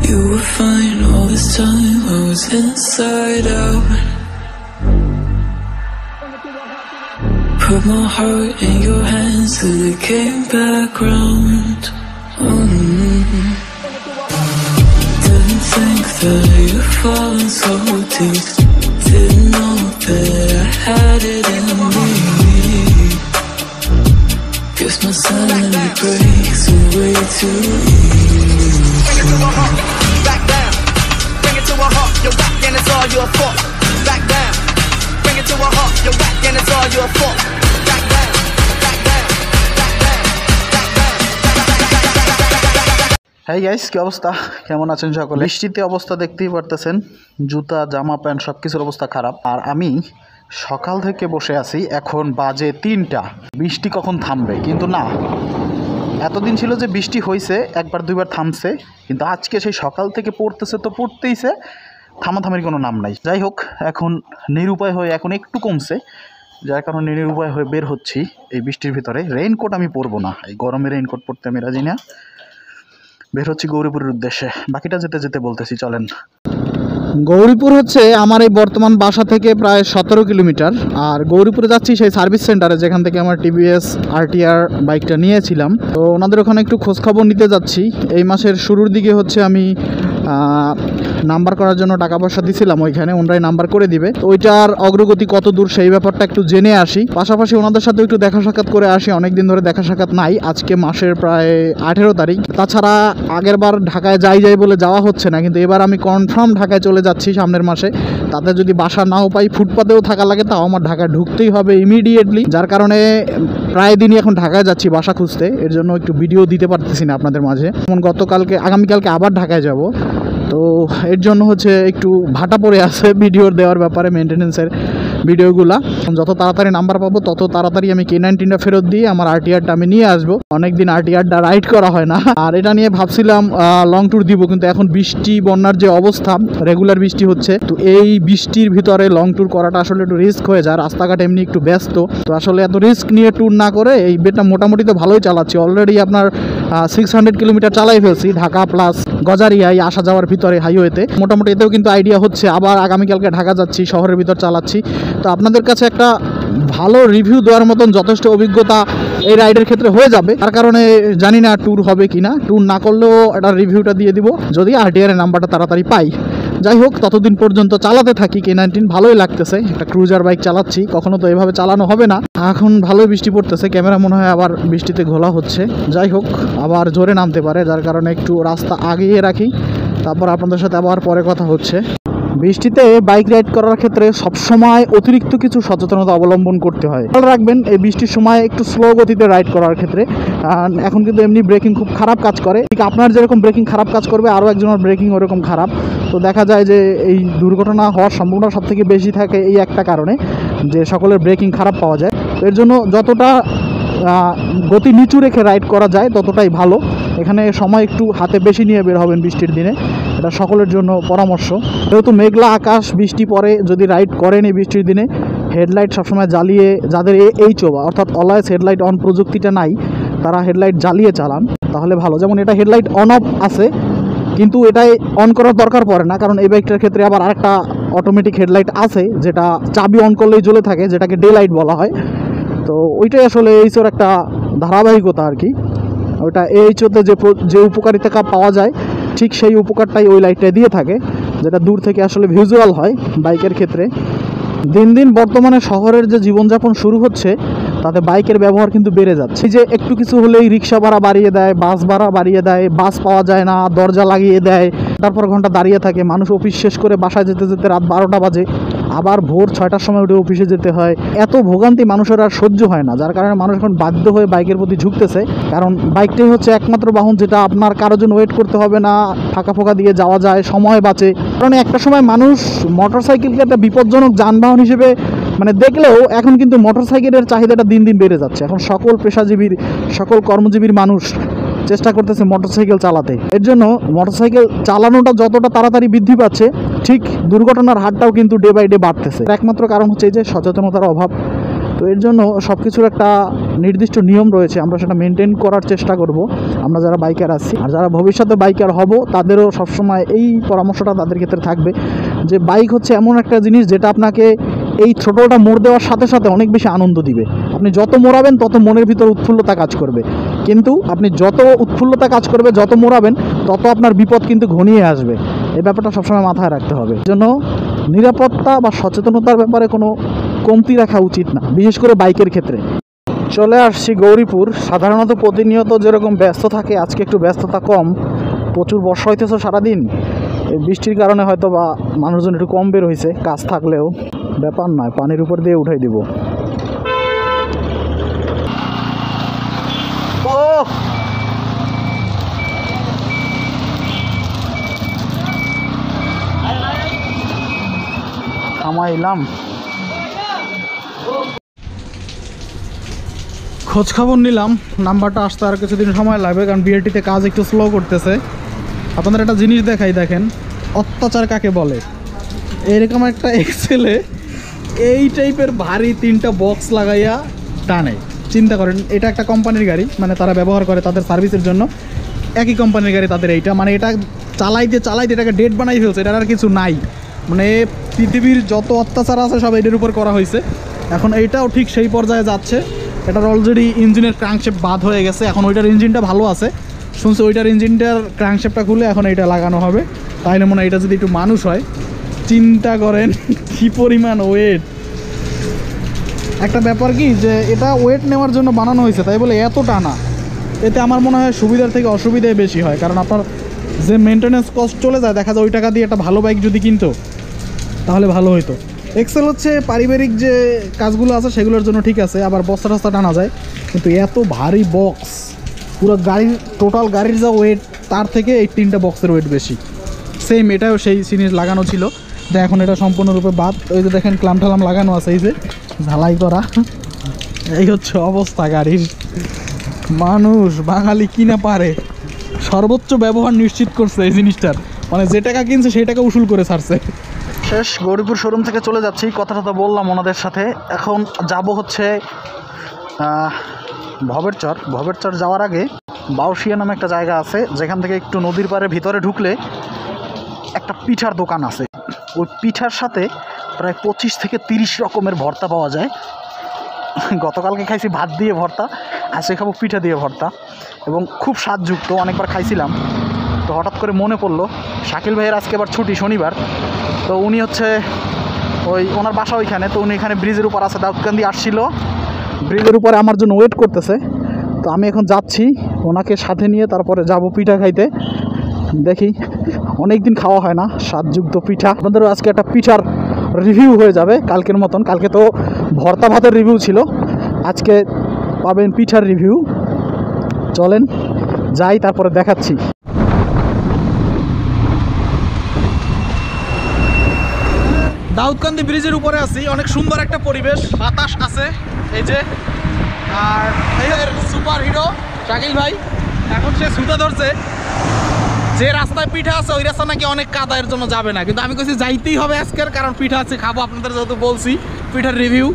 You were fine all this time, I was inside out. Put my heart in your hands till it came back round. Didn't think that you'd fallen so deep. Didn't know that I had it in me. Guess my sanity breaks away too easy. Bring it to a heart, back down. Bring it to a heart, you're whack and it's all your fault. Back down. Bring it to a heart, you're whack and it's all your fault. Back down, back down, back down, back down. Hi guys, কি অবস্থা? কেমন আছেন সকলে? বৃষ্টিতে অবস্থা দেখতেই পারতেছেন, জুতা জামা প্যান্ট সব কিছুর অবস্থা খারাপ। আর আমি সকাল থেকে বসে আছি, এখন বাজে 3টা। বৃষ্টি কখন থামবে? কিন্তু না, এতদিন ছিল যে বৃষ্টি হয়েছে, একবার দুইবার থামছে, কিন্তু আজকে সেই সকাল থেকে পড়তেছে তো পড়তেইছে, থামাথামির কোনো নাম নাই। যাই হোক, এখন নিরুপায় হয়ে এখন একটু কমছে, যার কারণে নিরুপায় হয়ে বের হচ্ছি এই বৃষ্টির ভিতরে। রেইনকোট আমি পরবো না, এই গরমে রেইনকোট পরতে আমি রাজি না। বের হচ্ছি গৌরীপুরের উদ্দেশ্যে, বাকিটা যেতে যেতে বলতেছি চলেন। গৌরীপুর হচ্ছে আমার এই বর্তমান বাসা থেকে প্রায় 17 কিলোমিটার। আর গৌরীপুরে যাচ্ছি সেই সার্ভিস সেন্টারে, যেখান থেকে আমার টিভিএস RTR বাইকটা নিয়েছিলাম। তো ওনাদের ওখানে একটু খোঁজখবর নিতে যাচ্ছি। এই মাসের শুরুর দিকে হচ্ছে আমি নাম্বার করার জন্য টাকা পয়সা দিছিলাম, ওইখানে ওনারাই নাম্বার করে দিবে। তো ওইটার অগ্রগতি কত দূর সেই ব্যাপারটা একটু জেনে আসি, পাশাপাশি ওনাদের সাথে একটু দেখা সাক্ষাৎ করে আসি। অনেকদিন ধরে দেখা সাক্ষাৎ নাই, আজকে মাসের প্রায় 18 তারিখ। তাছাড়া আগের বার ঢাকায় যাই বলে যাওয়া হচ্ছে না, কিন্তু এবার আমি কনফার্ম ঢাকায় চলে যাচ্ছি সামনের মাসে। তাতে যদি বাসা নাও পাই, ফুটপাতেও থাকা লাগে, তাও আমার ঢাকায় ঢুকতেই হবে ইমিডিয়েটলি। যার কারণে প্রায় দিনই এখন ঢাকায় যাচ্ছি বাসা খুঁজতে, এর জন্য একটু ভিডিও দিতে পারতেছি না আপনাদের মাঝে। যেমন গতকালকে, আগামীকালকে আবার ঢাকায় যাব, তো এর জন্য হচ্ছে একটু ভাটা পড়ে আছে ভিডিওর দেওয়ার ব্যাপারে, মেনটেন্যান্সের ভিডিওগুলা। যত তাড়াতাড়ি নাম্বার পাবো তত তাড়াতাড়ি আমি K19টা ফেরত দিয়ে আমার RTRটা আমি নিয়ে আসবো। অনেকদিন RTRটা রাইড করা হয় না, আর এটা নিয়ে ভাবছিলাম লং ট্যুর দিব, কিন্তু এখন বৃষ্টি বন্যার যে অবস্থা, রেগুলার বৃষ্টি হচ্ছে, তো এই বৃষ্টির ভিতরে লং ট্যুর করাটা আসলে একটু রিস্ক হয়ে যায়। রাস্তাঘাট এমনি একটু ব্যস্ত, তো আসলে এত রিস্ক নিয়ে ট্যুর না করে এই বেটা মোটামুটি তো ভালোই চালাচ্ছি। অলরেডি আপনার 600 কিলোমিটার চালাই ফেলছি, ঢাকা প্লাস গজারিয়া এই আসা যাওয়ার ভিতরে হাইওয়েতে। মোটামুটি এতেও কিন্তু আইডিয়া হচ্ছে। আবার আগামীকালকে ঢাকা যাচ্ছি, শহরের ভিতর চালাচ্ছি। তো আপনাদের কাছে একটা ভালো রিভিউ দেওয়ার মতন যথেষ্ট অভিজ্ঞতা এই রাইডের ক্ষেত্রে হয়ে যাবে। তার কারণে জানি না ট্যুর হবে কিনা, ট্যুর না করলেও একটা রিভিউটা দিয়ে দিব যদি RTR এর নাম্বারটা তাড়াতাড়ি পাই। যাই হোক, ততদিন পর্যন্ত চালাতে থাকি K19, ভালোই লাগতেছে। একটা ক্রুজার বাইক চালাচ্ছি, কখনো তো এভাবে চালানো হবে না। এখন ভালোই বৃষ্টি পড়তেছে, ক্যামেরা মনে হয় আবার বৃষ্টিতে ঘোলা হচ্ছে। যাই হোক, আবার জোরে নামতে পারে, যার কারণে একটু রাস্তা আগিয়ে রাখি, তারপর আপনাদের সাথে আবার পরে কথা হচ্ছে। বৃষ্টিতে বাইক রাইড করার ক্ষেত্রে সবসময় অতিরিক্ত কিছু সচেতনতা অবলম্বন করতে হয়। খেয়াল রাখবেন এই বৃষ্টির সময় একটু স্লো গতিতে রাইড করার ক্ষেত্রে। এখন কিন্তু এমনি ব্রেকিং খুব খারাপ কাজ করে, ঠিক আপনার যেরকম ব্রেকিং খারাপ কাজ করবে, আরও একজনের ব্রেকিং ওরকম খারাপ। তো দেখা যায় যে এই দুর্ঘটনা হওয়ার সম্ভাবনা সবথেকে বেশি থাকে এই একটা কারণে, যে সকলের ব্রেকিং খারাপ পাওয়া যায়। এর জন্য যতটা গতি নিচু রেখে রাইড করা যায় ততটাই ভালো। এখানে সময় একটু হাতে বেশি নিয়ে বের হবেন বৃষ্টির দিনে, এটা সকলের জন্য পরামর্শ। যেহেতু মেঘলা আকাশ, বৃষ্টি পড়ে, যদি রাইড করেন এই বৃষ্টির দিনে, হেডলাইট সবসময় জ্বালিয়ে, যাদের HO অর্থাৎ অলওয়েজ হেডলাইট অন প্রযুক্তিটা নাই, তারা হেডলাইট জ্বালিয়ে চালান, তাহলে ভালো। যেমন এটা হেডলাইট অন অফ আছে, কিন্তু এটাই অন করার দরকার পড়ে না, কারণ এই বাইকটার ক্ষেত্রে আবার আরেকটা অটোমেটিক হেডলাইট আছে, যেটা চাবি অন করলেই জ্বলে থাকে, যেটাকে ডে লাইট বলা হয়। তো ওইটাই আসলে HOর একটা ধারাবাহিকতা আর কি। ওইটা HOতে যে উপকারিতা পাওয়া যায়, ঠিক সেই উপকারটাই ওই লাইটটা দিয়ে থাকে, যেটা দূর থেকে আসলে ভিজুয়াল হয় বাইকের ক্ষেত্রে। দিন দিন বর্তমানে শহরের যে জীবনযাপন শুরু হচ্ছে, তাতে বাইকের ব্যবহার কিন্তু বেড়ে যাচ্ছে। এই যে একটু কিছু হলেই রিক্সা ভাড়া বাড়িয়ে দেয়, বাস ভাড়া বাড়িয়ে দেয়, বাস পাওয়া যায় না, দরজা লাগিয়ে দেয়, তারপর ঘন্টা দাঁড়িয়ে থাকে। মানুষ অফিস শেষ করে বাসায় যেতে যেতে রাত 12টা বাজে, আবার ভোর 6টার সময় উঠে অফিসে যেতে হয়। এত ভোগান্তি মানুষের আর সহ্য হয় না, যার কারণে মানুষ এখন বাধ্য হয়ে বাইকের প্রতি ঝুঁকতেছে। কারণ বাইকটাই হচ্ছে একমাত্র বাহন যেটা আপনার কারোর জন্য ওয়েট করতে হবে না, ফাঁকা ফোঁকা দিয়ে যাওয়া যায়, সময় বাঁচে। কারণ একটা সময় মানুষ মোটরসাইকেলকে একটা বিপজ্জনক যানবাহন হিসেবে দেখলেও এখন কিন্তু মোটরসাইকেলের চাহিদাটা দিন দিন বেড়ে যাচ্ছে। এখন সকল পেশাজীবীর, সকল কর্মজীবীর মানুষ চেষ্টা করতেছে মোটরসাইকেল চালাতে। এর জন্য মোটরসাইকেল চালানোটা যতটা তাড়াতাড়ি বৃদ্ধি পাচ্ছে, ঠিক দুর্ঘটনার হারটাও কিন্তু ডে বাই ডে বাড়তেছে। একমাত্র কারণ হচ্ছে এই যে সচেতনতার অভাব। তো এর জন্য সব কিছুর একটা নির্দিষ্ট নিয়ম রয়েছে, আমরা সেটা মেনটেন করার চেষ্টা করব আমরা যারা বাইকার আছি। আর যারা ভবিষ্যতে বাইকার হব তাদেরও সবসময় এই পরামর্শটা তাদের ক্ষেত্রে থাকবে যে বাইক হচ্ছে এমন একটা জিনিস যেটা আপনাকে এই থ্রোটলটা মোড় দেওয়ার সাথে সাথে অনেক বেশি আনন্দ দিবে। আপনি যত মোড়াবেন তত মনের ভিতর উৎফুল্লতা কাজ করবে, কিন্তু আপনি যত উৎফুল্লতা কাজ করবে, যত মোড়াবেন তত আপনার বিপদ কিন্তু ঘনিয়ে আসবে। এই ব্যাপারটা সবসময় মাথায় রাখতে হবে। জন্য নিরাপত্তা বা সচেতনতার ব্যাপারে কোনো কমতি রাখা উচিত না, বিশেষ করে বাইকের ক্ষেত্রে। চলে আসছি গৌরীপুর। সাধারণত প্রতিনিয়ত যেরকম ব্যস্ত থাকে, আজকে একটু ব্যস্ততা কম, প্রচুর বর্ষা হইতেছে সারাদিন। এই বৃষ্টির কারণে হয়তো বা মানুষজন একটু কম বের হয়েছে, কাজ থাকলেও ব্যাপার নয়, পানির উপর দিয়ে উঠাই দিব। ও থামাইলাম, খোঁজ খবর নিলাম। নাম্বারটা আসতে আর কিছুদিন সময় লাগবে, কারণ বিআরটিতে কাজ একটু স্লো করতেছে। আপনাদের একটা জিনিস দেখাই, দেখেন অত্যাচার কাকে বলে। এরকম একটা এক্সেলে এই টাইপের ভারী 3টা বক্স লাগাইয়া টানে। চিন্তা করেন, এটা একটা কোম্পানির গাড়ি, মানে তারা ব্যবহার করে তাদের সার্ভিসের জন্য, একই কোম্পানির গাড়ি তাদের এইটা, মানে এটা চালাইতে চালাইতে এটাকে ডেট বানাই ফেলছে, এটার আর কিছু নাই। মানে পৃথিবীর যত অত্যাচার আছে সব এটার উপর করা হয়েছে। এখন এইটাও ঠিক সেই পর্যায়ে যাচ্ছে। এটার অলরেডি ইঞ্জিনের ক্র্যাঙ্কশেপ বাদ হয়ে গেছে, এখন ওইটার ইঞ্জিনটা ভালো আছে শুনছি, ওইটার ইঞ্জিনটার ক্র্যাঙ্কশেপটা খুলে এখন এইটা লাগানো হবে। তাইলে মনে হয় এটা যদি একটু মানুষ হয়, চিন্তা করেন কি পরিমাণ ওয়েট। একটা ব্যাপার কি যে এটা ওয়েট নেওয়ার জন্য বানানো হয়েছে, তাই বলে এত টানা, এতে আমার মনে হয় সুবিধার থেকে অসুবিধাই বেশি হয়। কারণ আপনার যে মেনটেন্যান্স কস্ট চলে যায়, দেখা যায় ওই টাকা দিয়ে একটা ভালো বাইক যদি কিনতো তাহলে ভালো হতো। এক্সেল হচ্ছে পারিবারিক যে কাজগুলো আছে সেগুলোর জন্য ঠিক আছে, আবার বস্তা টস্তা টানা যায়, কিন্তু এত ভারী বক্স, পুরো গাড়ির টোটাল গাড়ির যা ওয়েট তার থেকে এই 3টা বক্সের ওয়েট বেশি। সেম এটাও সেই জিনিস লাগানো ছিল, তো এখন এটা সম্পূর্ণরূপে বাদ। ওই যে দেখেন ক্লাম ঠালাম লাগানো আছে, এই যে ঝালাই করা। এই হচ্ছে অবস্থা গাড়ির। মানুষ বাঙালি কিনা পারে সর্বোচ্চ ব্যবহার নিশ্চিত করছে এই জিনিসটার, মানে যে টাকা কিনছে সেই টাকা উসুল করে ছাড়ছে। শেষ গৌরীপুর শোরুম থেকে চলে যাচ্ছি, কথাটা তো বললাম ওনাদের সাথে। এখন যাব হচ্ছে ভবেরচর। ভবেরচর যাওয়ার আগে বাউশিয়া নামে একটা জায়গা আছে, যেখান থেকে একটু নদীর পাড়ে ভিতরে ঢুকলে একটা পিঠার দোকান আছে। ওই পিঠার সাথে প্রায় 25 থেকে 30 রকমের ভর্তা পাওয়া যায়। গতকালকে খাইছি ভাত দিয়ে ভর্তা, আজকে খাবো পিঠা দিয়ে ভর্তা, এবং খুব স্বাদযুক্ত। অনেকবার খাইছিলাম, তো হঠাৎ করে মনে পড়লো শাকিল ভাইয়ের আজকে আবার ছুটি, শনিবার। তো উনি হচ্ছে ওনার বাসা ওইখানে, তো উনি এখানে ব্রিজের উপর আছে, দাউদকান্দি আসছিল, ব্রিজের উপরে আমার জন্য ওয়েট করতেছে। তো আমি এখন যাচ্ছি ওনাকে সাথে নিয়ে, তারপরে যাব পিঠা খাইতে। দেখি, অনেক দিন খাওয়া হয় না স্বাদযুক্ত পিঠা। আপনাদেরও আজকে একটা পিঠার রিভিউ হয়ে যাবে কালকের মতন। কালকে তো ভর্তা ভাতের রিভিউ ছিল, আজকে পাবেন পিঠার রিভিউ। চলেন যাই, তারপরে দেখাচ্ছি। দাউদকান্দি ব্রিজের উপরে আছি, অনেক সুন্দর একটা পরিবেশ, বাতাস আছে এই যে। আর সুপার হিরো শাকিল ভাই এখন সে সুতা ধরছে, যে রাস্তায় পিঠা আছে ওই রাস্তা নাকি অনেক কাদার জন্য যাবে না, কিন্তু আমি কইছি যাইতেই হবে আজকের, কারণ পিঠা আছে, খাবো। আপনাদের যেহেতু বলছি পিঠার রিভিউ,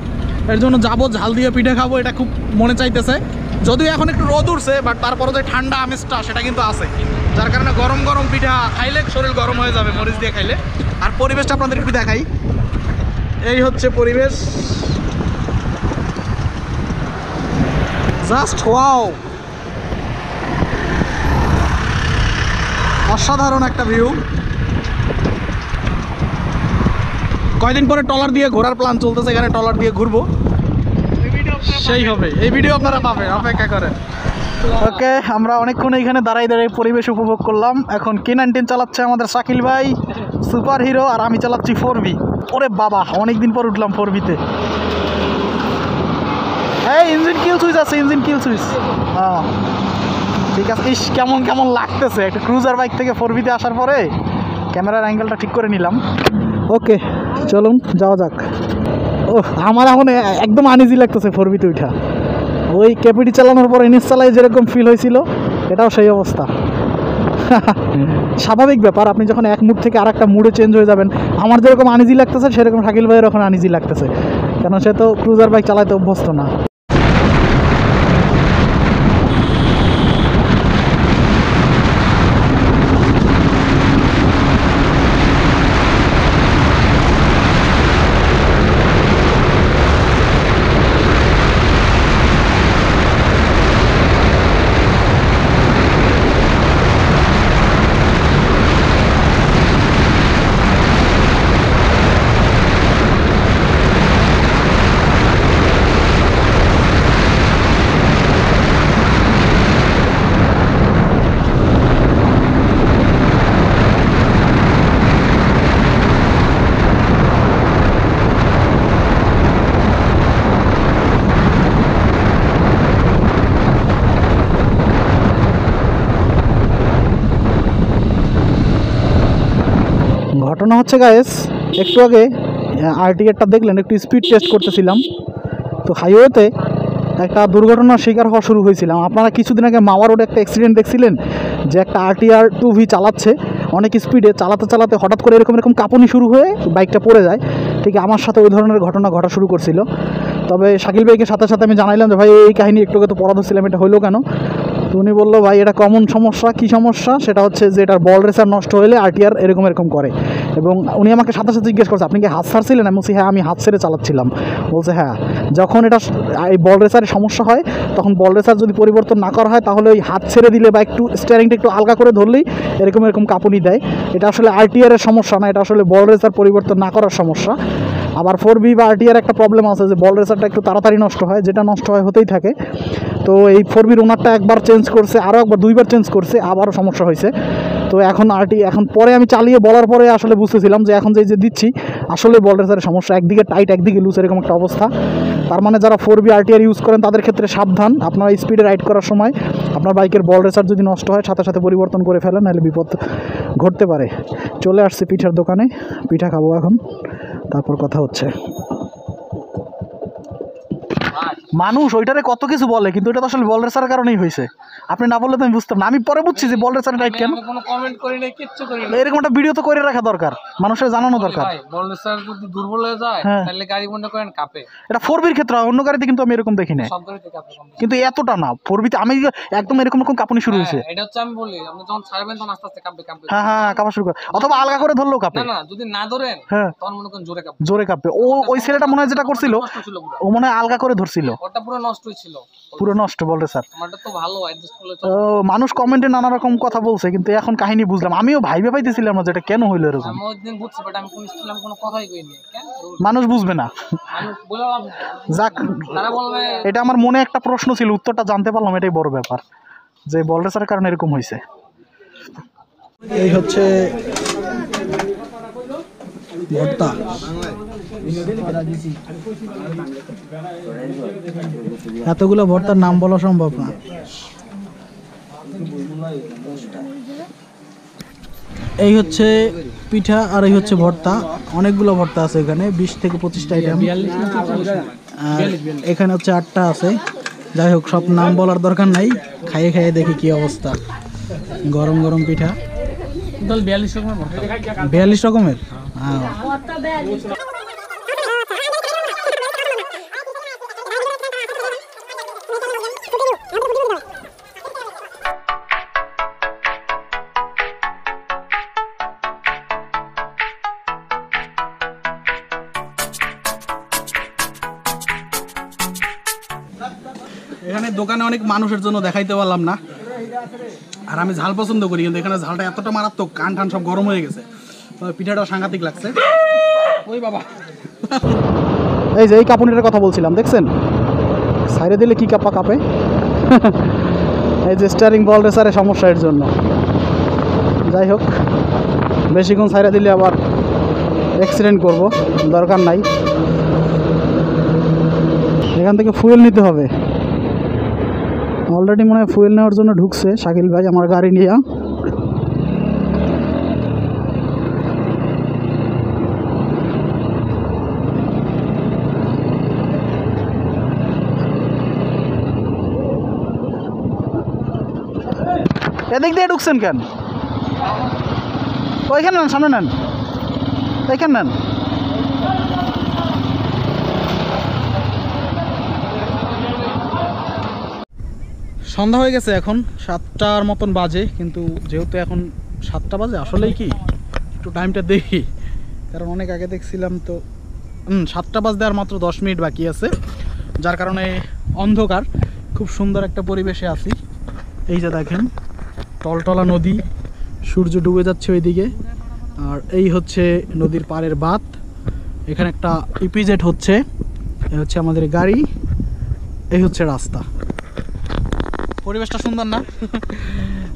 এর জন্য যাবো, ঝাল দিয়ে পিঠা খাবো, এটা খুব মনে চাইতেছে। যদিও এখন একটু রোদ উঠছে, বাট তারপরে যে ঠান্ডা আমেজটা সেটা কিন্তু আছে, যার কারণে গরম গরম পিঠা খাইলে শরীর গরম হয়ে যাবে মরিচ দিয়ে খাইলে। আর পরিবেশটা আপনাদের একটু দেখাই, এই হচ্ছে পরিবেশ, জাস্ট ওয়াও, অসাধারণ একটা ভিউ। কয়দিন পরে ট্রলার দিয়ে ঘোরার প্ল্যান চলতেছে, এখানে ট্রলার দিয়ে ঘুরবো, সেই হবে এই ভিডিও আপনারা পাবেন, অপেক্ষা করেন। ওকে, আমরা অনেকক্ষণ এইখানে দাঁড়াই দাঁড়াই পরিবেশ উপভোগ করলাম। এখন K19 চালাচ্ছে আমাদের শাকিল ভাই, সুপার হিরো, আর আমি চালাচ্ছি 4V। ওরে বাবা, অনেকদিন পর উঠলাম 4V-তে। এই ইঞ্জিন কিল সুইচ আছে, ইঞ্জিন কিল সুইচ। হ্যাঁ ঠিক আছে। ইস, কেমন কেমন লাগতেছে একটা ক্রুজার বাইক থেকে 4V-তে আসার পরে। ক্যামেরার অ্যাঙ্গেলটা ঠিক করে নিলাম। ওকে চলুন যাওয়া যাক। ও, আমার এখন একদম আনইজি লাগতেছে 4V-তে উঠা। ওই ক্যাপিটি চালানোর পর NS চালাই যেরকম ফিল হয়েছিল, এটাও সেই অবস্থা। স্বাভাবিক ব্যাপার, আপনি যখন এক মুড থেকে আর একটা মুডে চেঞ্জ হয়ে যাবেন। আমার যেরকম আনইজি লাগতেছে সেরকম শাকিল ভাইয়ের এখন আনইজি লাগতেছে। কেন সে তো ক্রুজার বাইক চালাতে অভ্যস্ত না। ঘটনা হচ্ছে গাইস, একটু আগে আরটিআরটা দেখলেন, একটু স্পিড টেস্ট করতেছিলাম, তো হাইওয়েতে একটা দুর্ঘটনার শিকার হওয়া শুরু হয়েছিলাম। আপনারা কিছুদিন আগে মাওয়া রোডে একটা অ্যাক্সিডেন্ট দেখছিলেন, যে একটা আরটিআর 2V চালাচ্ছে অনেক স্পিডে, চালাতে চালাতে হঠাৎ করে এরকম কাঁপুনি শুরু হয়ে বাইকটা পড়ে যায়। ঠিক আমার সাথে ওই ধরনের ঘটনা ঘটা শুরু করছিল। তবে শাকিল ভাইকে সাথে সাথে আমি জানাইলাম যে ভাই এই কাহিনী একটু আগে তো পড়া ধরছিলাম, এটা হইলো কেন? তো উনি বললো ভাই এটা কমন সমস্যা। কী সমস্যা? সেটা হচ্ছে যে এটার বল রেসার নষ্ট হলে আরটিআর এরকম করে। এবং উনি আমাকে সাথে সাথে জিজ্ঞেস করছে আপনি কি হাত ছাড়ছিলেন? আমি বলছি হ্যাঁ আমি হাত ছেড়ে চালাচ্ছিলাম। বলছে হ্যাঁ, যখন এটা এই বল রেসারের সমস্যা হয় তখন বল রেসার যদি পরিবর্তন না করা হয় তাহলে ওই হাত ছেড়ে দিলে বা একটু স্টিয়ারিংটা একটু আলগা করে ধরলেই এরকম কাঁপুনি দেয়। এটা আসলে আরটিআরের সমস্যা না, এটা আসলে বল রেসার পরিবর্তন না করার সমস্যা। আবার 4V বা আরটিআর একটা প্রবলেম আছে যে বল রেসারটা একটু তাড়াতাড়ি নষ্ট হয়, যেটা নষ্ট হয় হতেই থাকে। তো এই 4Bর ওনারটা একবার চেঞ্জ করছে, আরও একবার 2বার চেঞ্জ করছে, আবারও সমস্যা হয়েছে। তো এখন এখন পরে আমি চালিয়ে বলার পরে আসলে বুঝতেছিলাম যে এখন যে দিচ্ছি আসলে বল রেসারের সমস্যা, একদিকে টাইট একদিকে লুজ এরকম একটা অবস্থা। তার মানে যারা 4B আরটিআর ইউজ করেন তাদের ক্ষেত্রে সাবধান, আপনারা স্পিডে রাইড করার সময় আপনার বাইকের বল রেসার যদি নষ্ট হয় সাথে সাথে পরিবর্তন করে ফেলেন, নাহলে বিপদ ঘটতে পারে। চলে আসছে পিঠার দোকানে, পিঠা খাবো এখন, তারপর কথা হচ্ছে। মানুষ ওইটারে কত কিছু বলে, কিন্তু এটা তো আসলে বল রেসারের কারণেই হয়েছে। আপনি না বললে তো আমি বুঝতাম না। আমি পরে বুঝছি যে বল রেসার রাইট কেন। কোনো কমেন্ট করি না, কিচ্ছু করি না। এরকম একটা ভিডিও তো করে রাখা দরকার, মানুষের জানানো দরকার। ভাই বল রেসার যদি দুর্বল হয়ে যায় তাহলে গাড়ি মনে করেন কাঁপে। এটা 4Bর ক্ষেত্রে হয়, অন্য গাড়িতে কিন্তু আমি এরকম দেখি না। সব গাড়িতে কাঁপে কিন্তু এতটা না। 4Bতে আমি একদম এরকম কাঁপুনি শুরু হয়েছে। এটা হচ্ছে আমি বলি আপনি যখন ছাড়বেন তখন আস্তে আস্তে কাঁপবে। হ্যাঁ কাঁপা শুরু করে, অথবা আলগা করে ধরলেও কাঁপে। না যদি না ধরেন তখন মনে করেন জোরে কাঁপবে। ওই ছেলেটা মনে হয় যেটা করছিল ও মনে হয় আলগা করে ধরছিল, ওটা পুরো নষ্ট ছিল, পুরো নষ্ট বল রেসার। আমারটা তো ভালো অ্যাডজাস্ট করলে। মানুষ কমেন্টে নানা রকম কথা বলছে, কিন্তু এখন কাহিনী বুঝলাম। আমিও ভাইবে পাইতেছিলাম না যেটা কেন হইলো এরকম। আমি ওই দিন বুঝছি, বাট আমি কোন ছিলাম কোনো কথাই কইনি। কেন মানুষ বুঝবে না, আমি বললাম যাক তারা বলবে। এটা আমার মনে একটা প্রশ্ন ছিল, উত্তরটা জানতে পারলাম, এটাই বড় ব্যাপার যে বল রেসারের কারণে এরকম হয়েছে। এই হচ্ছে ভর্তা, এতগুলো ভর্তার নাম বলা সম্ভব না। এই হচ্ছে পিঠা আর এই হচ্ছে ভর্তা, অনেকগুলো ভর্তা আছে এখানে, 20 থেকে 25টা আইটেম। এখানে হচ্ছে 8টা আছে। যাই হোক, সব নাম বলার দরকার নাই, খাইয়ে খাইয়ে দেখি কি অবস্থা। গরম গরম পিঠা, 42 রকমের। হ্যাঁ এখানে দোকানে অনেক মানুষের জন্য দেখাইতে পারলাম না। আর আমি ঝাল পছন্দ করি, কিন্তু এখানে ঝালটা এতটা মারাত্মক, কান টান সব গরম হয়ে গেছে। পিঠাটা সাংঘাতিক লাগছে। ওই বাবা, এই যে এই কাঁপুনিটার কথা বলছিলাম, দেখছেন সাইডে দিলে কি কাঁপে। এই যে স্টিয়ারিং বল রেসারের সমস্যা এর জন্য। যাই হোক, বেশিক্ষণ সাইডে দিলে আবার অ্যাক্সিডেন্ট করব, দরকার নাই। এখান থেকে ফুয়েল নিতে হবে। অলরেডি মনে হয় ফুয়েল নেওয়ার জন্য ঢুকছে শাকিল ভাই আমার গাড়ি নিয়ে। এদিক দিয়ে ঢুকছেন কেন? ওইখানে নেন, সামনে নেন, এইখানে নেন। সন্ধ্যা হয়ে গেছে, এখন 7টার মতন বাজে, কিন্তু যেহেতু এখন 7টা বাজে আসলেই কি একটু টাইমটা দেখি, কারণ অনেক আগে দেখছিলাম তো 7টা বাজতে আর মাত্র 10 মিনিট বাকি আছে, যার কারণে অন্ধকার। খুব সুন্দর একটা পরিবেশে আছি। এই যে দেখেন টলটলা নদী, সূর্য ডুবে যাচ্ছে ওইদিকে, আর এই হচ্ছে নদীর পাড়ের বাঁধ। এখানে একটা ইপিজেড হচ্ছে, এই হচ্ছে আমাদের গাড়ি, এই হচ্ছে রাস্তা। পরিবেশটা সুন্দর না?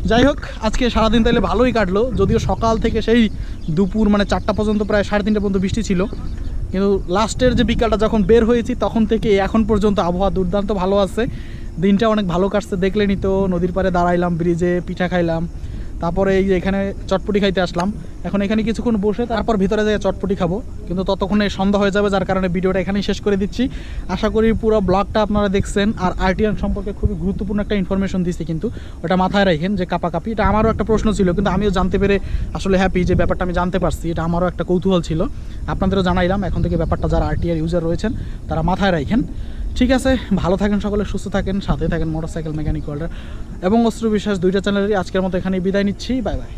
যাই হোক, আজকে সারাদিন তাহলে ভালোই কাটলো, যদিও সকাল থেকে সেই দুপুর মানে 4টা পর্যন্ত, প্রায় 3:30 পর্যন্ত বৃষ্টি ছিল, কিন্তু লাস্টের যে বিকালটা যখন বের হয়েছি তখন থেকে এখন পর্যন্ত আবহাওয়া দুর্দান্ত ভালো আছে। দিনটা অনেক ভালো কাটছে, দেখলেনই তো। নদীর পাড়ে দাঁড়াইলাম, ব্রিজে পিঠা খাইলাম, তারপরে এই যে এখানে চটপটি খাইতে আসলাম। এখন এখানে কিছুক্ষণ বসে তারপর ভিতরে যেয়ে চটপটি খাবো, কিন্তু ততক্ষণে সন্ধ্যা হয়ে যাবে, যার কারণে ভিডিওটা এখানেই শেষ করে দিচ্ছি। আশা করি পুরো ব্লগটা আপনারা দেখছেন। আর আরটিআর সম্পর্কে খুবই গুরুত্বপূর্ণ একটা ইনফরমেশন দিচ্ছি, কিন্তু ওটা মাথায় রাখেন যে কাপাকাপি, এটা আমারও একটা প্রশ্ন ছিল, কিন্তু আমিও জানতে পেরে আসলে হ্যাপি যে ব্যাপারটা আমি জানতে পারছি। এটা আমারও একটা কৌতূহল ছিল, আপনাদেরও জানাইলাম। এখন থেকে ব্যাপারটা যারা আরটিআর ইউজার রয়েছেন তারা মাথায় রাখেন। ঠিক আছে, ভালো থাকেন সকলে, সুস্থ থাকেন, সাথে থাকেন মোটরসাইকেল মেকানিক ওয়ার্ল্ড এবং অস্ত্র বিশ্বাস 2টা চ্যানেলেরই। আজকের মতো এখানেই বিদায় নিচ্ছি, বাই বাই।